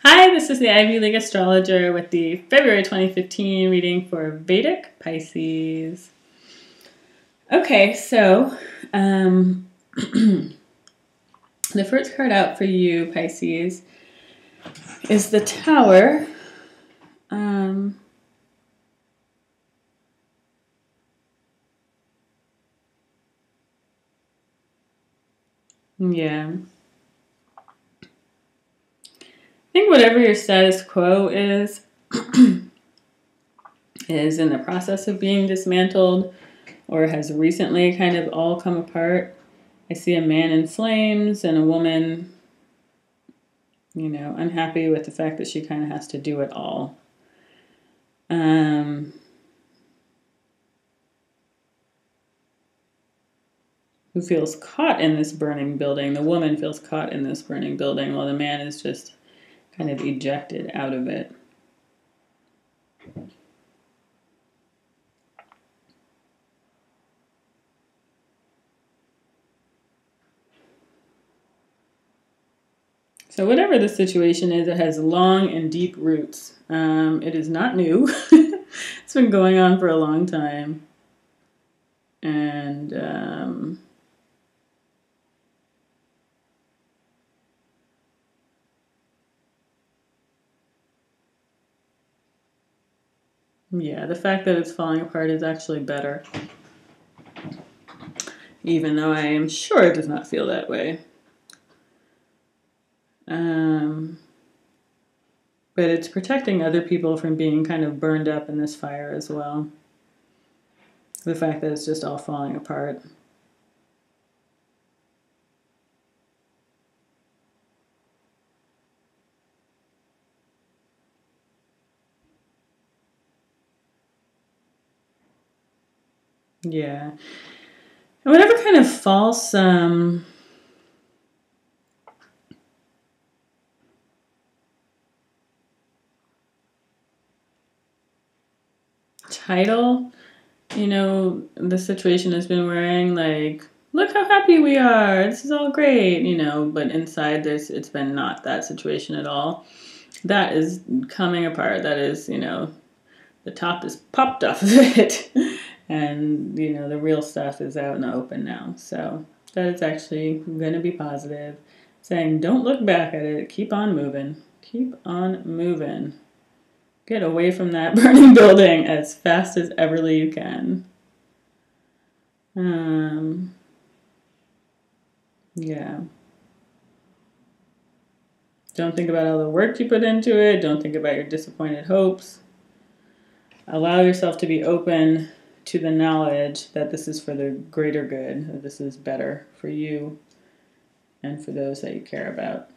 Hi, this is the Ivy League Astrologer with the February 2015 reading for Vedic Pisces. Okay, so the first card out for you, Pisces, is the Tower. Yeah. I think whatever your status quo is in the process of being dismantled or has recently kind of all come apart. I see a man in flames and a woman, unhappy with the fact that she kind of has to do it all. Who feels caught in this burning building. The woman feels caught in this burning building while the man is just kind of ejected out of it. So whatever the situation is, it has long and deep roots. It is not new. It's been going on for a long time. And yeah, the fact that it's falling apart is actually better. Even though I am sure it does not feel that way. But it's protecting other people from being kind of burned up in this fire as well. The fact that it's just all falling apart. Yeah. And whatever kind of false title, the situation has been wearing, like, look how happy we are, this is all great, but inside it's been not that situation at all. That is coming apart. That is, the top is popped off of it. And, the real stuff is out in the open now. So that is actually going to be positive. Saying, don't look back at it. Keep on moving. Keep on moving. Get away from that burning building as fast as ever you can. Yeah. Don't think about all the work you put into it. Don't think about your disappointed hopes. Allow yourself to be open to the knowledge that this is for the greater good, that this is better for you and for those that you care about.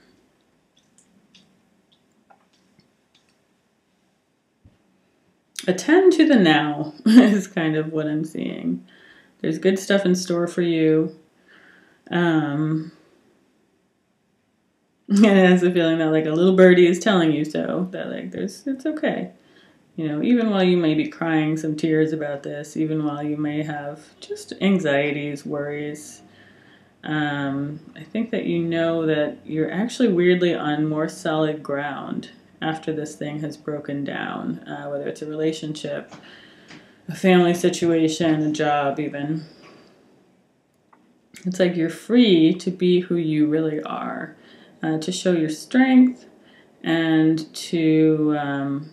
Attend to the now is kind of what I'm seeing. There's good stuff in store for you. And it has a feeling that, like, a little birdie is telling you so, that, like, it's okay. Even while you may be crying some tears about this, even while you may have just anxieties, worries, I think that that you're actually weirdly on more solid ground after this thing has broken down, whether it's a relationship, a family situation, a job even. It's like you're free to be who you really are, to show your strength and to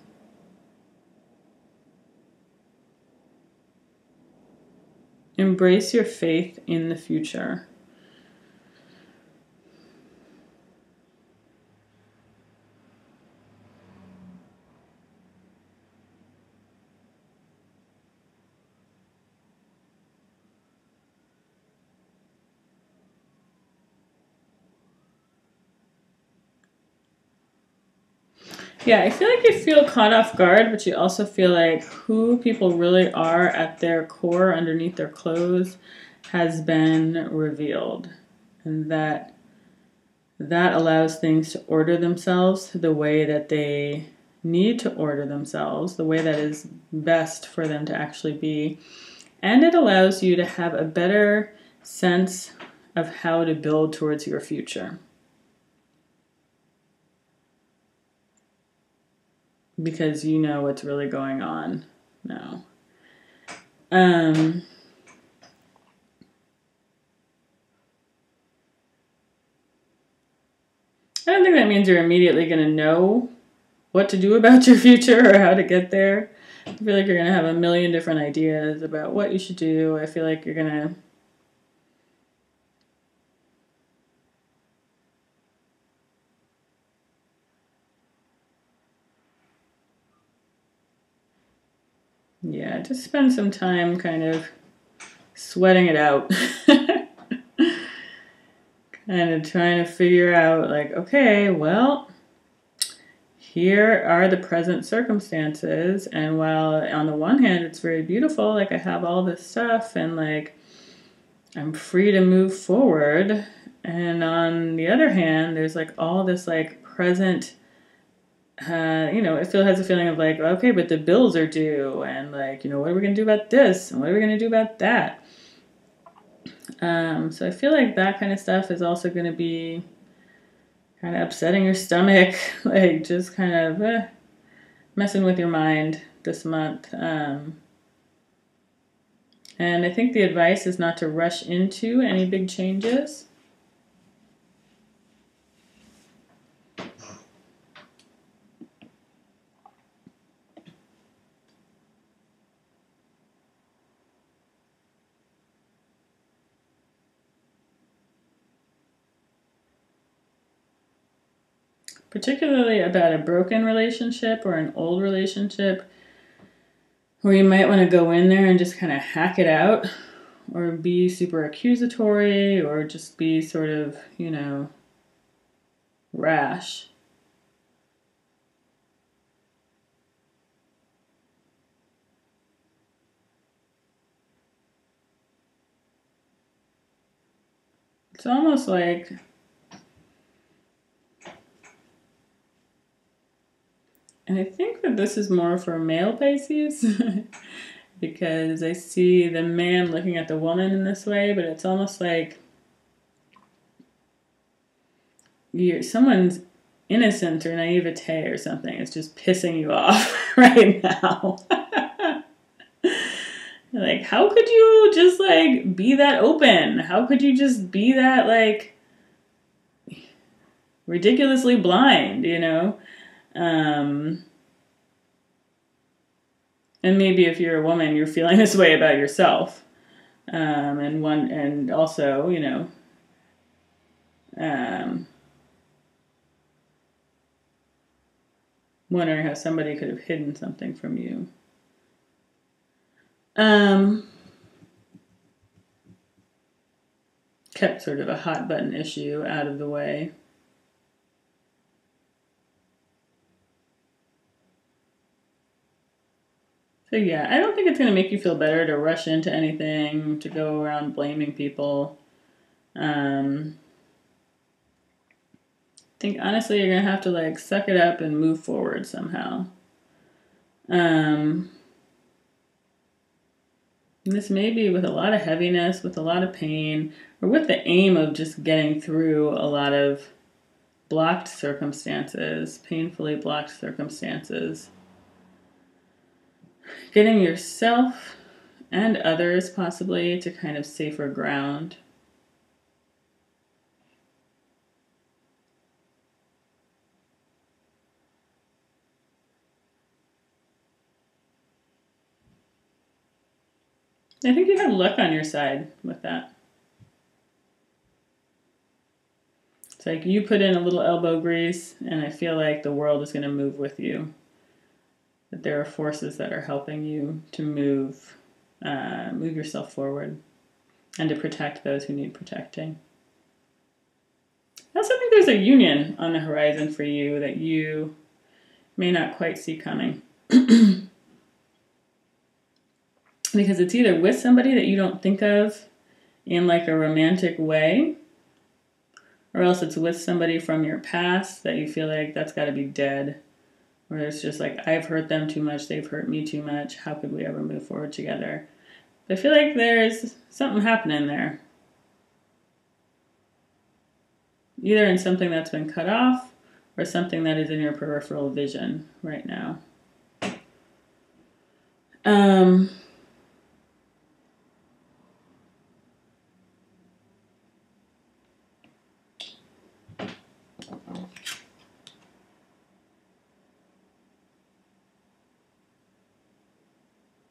embrace your faith in the future. Yeah, I feel like you feel caught off guard, but you also feel like who people really are at their core, underneath their clothes, has been revealed. And that allows things to order themselves the way that they need to order themselves, the way that is best for them to actually be. And it allows you to have a better sense of how to build towards your future. because you know what's really going on now. I don't think that means you're immediately going to know what to do about your future or how to get there. I feel like you're going to have a million different ideas about what you should do. I feel like you're going to... Yeah, just spend some time kind of sweating it out. Kind of trying to figure out, like, okay, well, here are the present circumstances, and while on the one hand it's very beautiful, like I have all this stuff and like I'm free to move forward, and on the other hand there's like all this like present it has a feeling of like, okay, but the bills are due, and like, what are we going to do about this, and what are we going to do about that? So I feel like that kind of stuff is also going to be kind of upsetting your stomach, like just kind of messing with your mind this month. And I think the advice is not to rush into any big changes. Particularly about a broken relationship or an old relationship, where you might want to go in there and just kind of hack it out, or be super accusatory, or just be sort of, rash. It's almost like... And I think that this is more for male Pisces because I see the man looking at the woman in this way, but it's almost like someone's innocence or naivete or something is just pissing you off right now. Like, how could you just like be that open? How could you just be that like ridiculously blind, And maybe if you're a woman, you're feeling this way about yourself. And also, wondering how somebody could have hidden something from you. Kept sort of a hot button issue out of the way. So yeah, I don't think it's going to make you feel better to rush into anything, to go around blaming people. I think honestly you're going to have to like suck it up and move forward somehow. This may be with a lot of heaviness, with a lot of pain, or with the aim of just getting through a lot of blocked circumstances, painfully blocked circumstances. Getting yourself and others possibly to kind of safer ground. I think you have luck on your side with that. It's like you put in a little elbow grease, and I feel like the world is going to move with you. That there are forces that are helping you to move yourself forward and to protect those who need protecting. I also think there's a union on the horizon for you that you may not quite see coming. Because it's either with somebody that you don't think of in like a romantic way, or else it's with somebody from your past that you feel like that's got to be dead. Or it's just like, I've hurt them too much, they've hurt me too much, how could we ever move forward together? But I feel like there's something happening there. Either in something that's been cut off, or something that is in your peripheral vision right now. Um,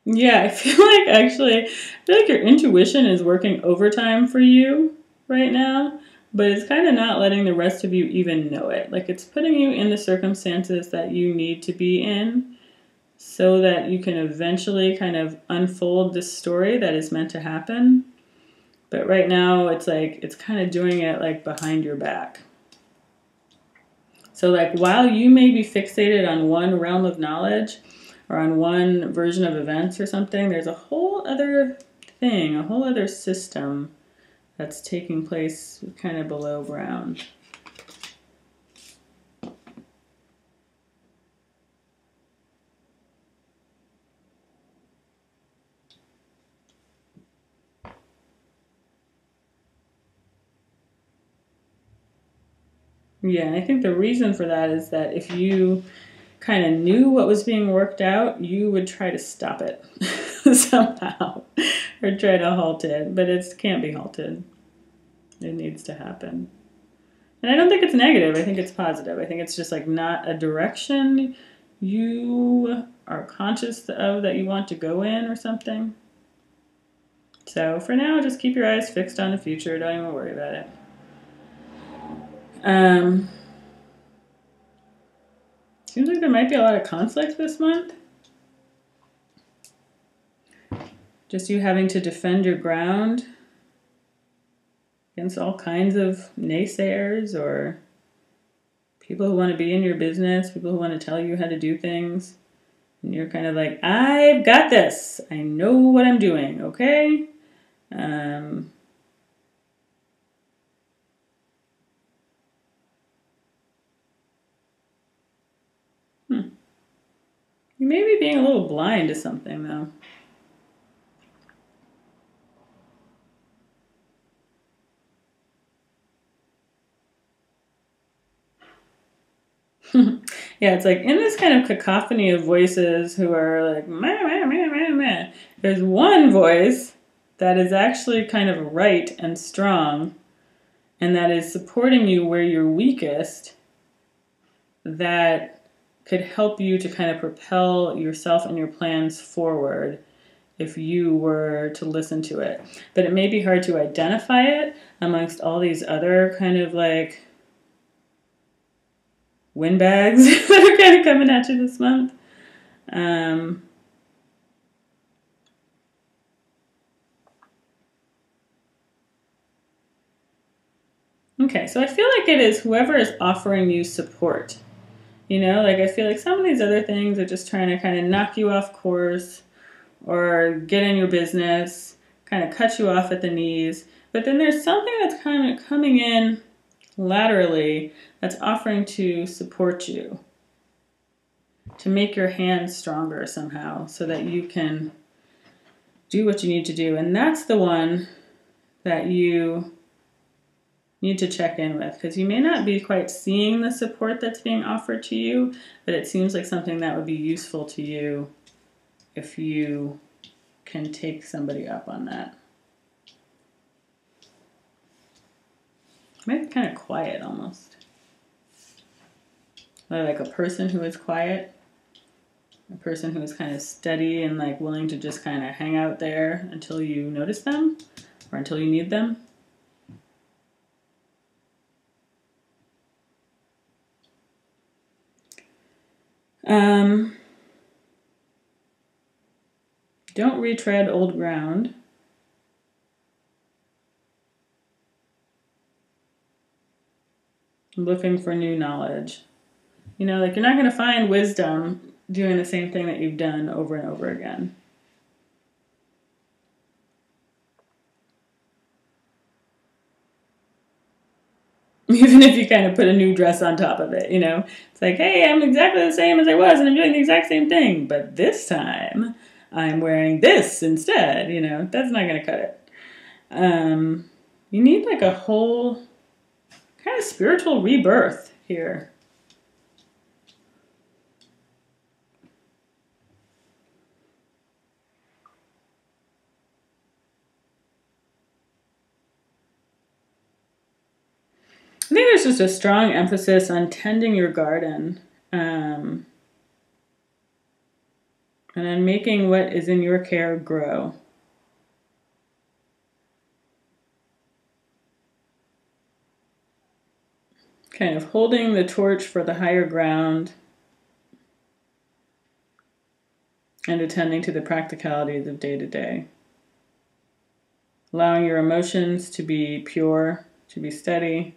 yeah, I feel like your intuition is working overtime for you right now, but it's kind of not letting the rest of you even know it. Like it's putting you in the circumstances that you need to be in so that you can eventually kind of unfold this story that is meant to happen. But right now it's like it's kind of doing it like behind your back. So like while you may be fixated on one realm of knowledge or on one version of events or something, there's a whole other thing, a whole other system that's taking place kind of below ground. Yeah, and I think the reason for that is that if you kind of knew what was being worked out, you would try to stop it somehow or try to halt it, but it can't be halted. It needs to happen. And I don't think it's negative. I think it's positive. I think it's just like not a direction you are conscious of that you want to go in or something. So for now, just keep your eyes fixed on the future. Don't even worry about it. Seems like there might be a lot of conflict this month. Just you having to defend your ground against all kinds of naysayers or people who want to be in your business, people who want to tell you how to do things. And you're kind of like, I've got this. I know what I'm doing, okay? You may be being a little blind to something, though. Yeah, it's like in this kind of cacophony of voices who are like, meh, meh, meh, meh, meh, there's one voice that is actually kind of right and strong and that is supporting you where you're weakest, that could help you to kind of propel yourself and your plans forward if you were to listen to it. But it may be hard to identify it amongst all these other kind of like windbags that are kind of coming at you this month. Okay, so I feel like it is whoever is offering you support. You know, like I feel like some of these other things are just trying to kind of knock you off course or get in your business, kind of cut you off at the knees. But then there's something that's kind of coming in laterally that's offering to support you, to make your hands stronger somehow so that you can do what you need to do. And that's the one that you need to check in with, because you may not be quite seeing the support that's being offered to you, but it seems like something that would be useful to you if you can take somebody up on that. It might be kind of quiet almost. Or like a person who is quiet, a person who is kind of steady and like willing to just kind of hang out there until you notice them or until you need them. Don't retread old ground. Looking for new knowledge. You know, like you're not going to find wisdom doing the same thing that you've done over and over again. Even if you kind of put a new dress on top of it, you know. It's like, hey, I'm exactly the same as I was and I'm doing the exact same thing. But this time, I'm wearing this instead, you know. That's not going to cut it. You need like a whole kind of spiritual rebirth here. I think there's just a strong emphasis on tending your garden, and on making what is in your care grow. Kind of holding the torch for the higher ground and attending to the practicalities of day to day. Allowing your emotions to be pure, to be steady.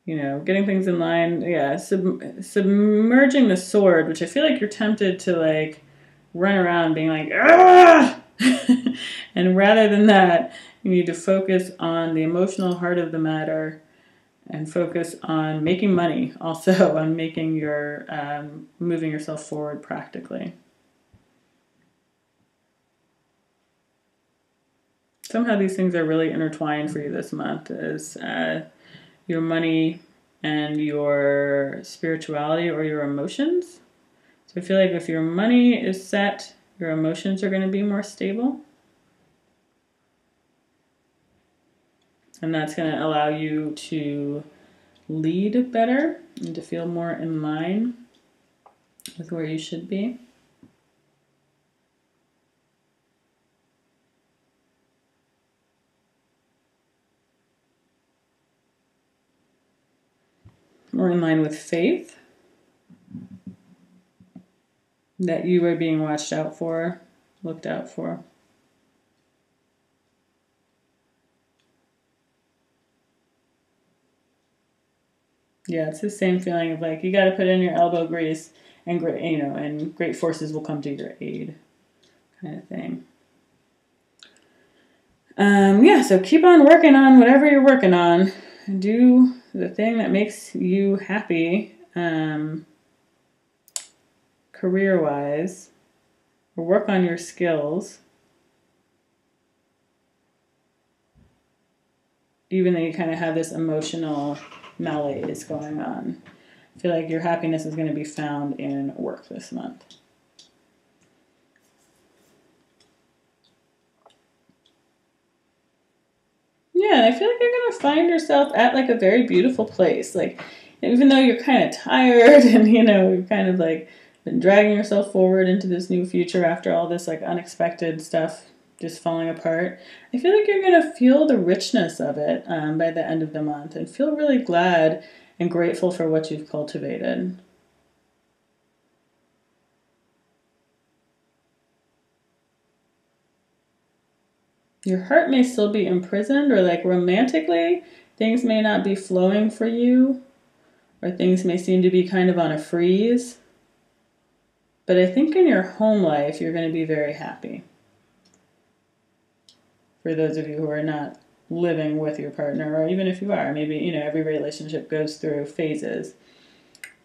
You know, getting things in line. Yeah, submerging the sword, which I feel like you're tempted to like run around being like, ah! And rather than that, you need to focus on the emotional heart of the matter and focus on making money, also on making your, moving yourself forward practically. Somehow these things are really intertwined for you this month, is your money and your spirituality or your emotions. So I feel like if your money is set, your emotions are going to be more stable. And that's going to allow you to lead better and to feel more in line with where you should be. More in line with faith. That you are being watched out for, looked out for. Yeah, it's the same feeling of like you got to put in your elbow grease, and great, you know, and great forces will come to your aid, kind of thing. Yeah, so keep on working on whatever you're working on, and do the thing that makes you happy, career-wise, or work on your skills. Even though you kind of have this emotional malaise going on. I feel like your happiness is going to be found in work this month. Yeah, and I feel like you're going to find yourself at like a very beautiful place. Like, even though you're kind of tired and, you know, you've kind of like been dragging yourself forward into this new future after all this like unexpected stuff just falling apart, I feel like you're going to feel the richness of it by the end of the month and feel really glad and grateful for what you've cultivated. Your heart may still be imprisoned, or like romantically, things may not be flowing for you, or things may seem to be kind of on a freeze. But I think in your home life, you're going to be very happy. For those of you who are not living with your partner, or even if you are, maybe, you know, every relationship goes through phases.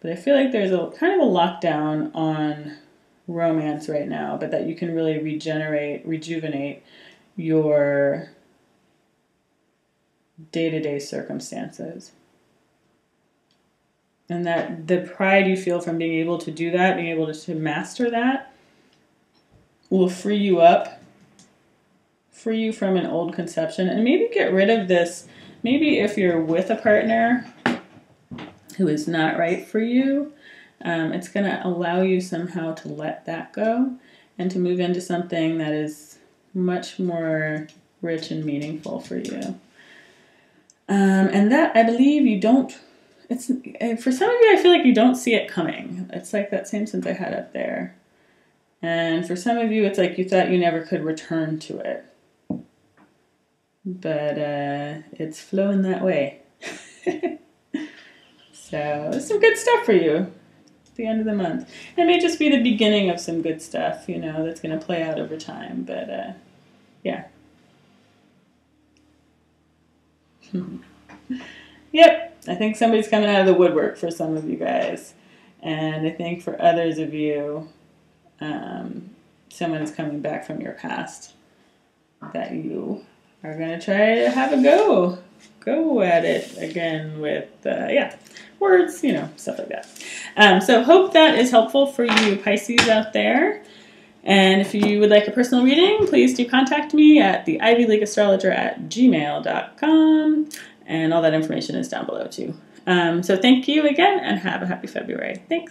But I feel like there's a kind of a lockdown on romance right now, but that you can really rejuvenate your day-to-day circumstances. And that the pride you feel from being able to do that, being able to master that, will free you up, free you from an old conception, and maybe get rid of this. Maybe if you're with a partner who is not right for you, it's going to allow you somehow to let that go and to move into something that is much more rich and meaningful for you. And that, I believe, you don't, it's, for some of you, I feel like you don't see it coming. It's like that same sense I had up there. And for some of you, it's like you thought you never could return to it. But it's flowing that way. So there's some good stuff for you at the end of the month. It may just be the beginning of some good stuff, you know, that's going to play out over time. But yeah. Yep, I think somebody's coming out of the woodwork for some of you guys. And I think for others of you, someone is coming back from your past that you are going to try to have a go at it again with, words, you know, stuff like that. So hope that is helpful for you Pisces out there. And if you would like a personal reading, please do contact me at the ivyleagueastrologer@gmail.com. And all that information is down below too. So thank you again, and have a happy February. Thanks.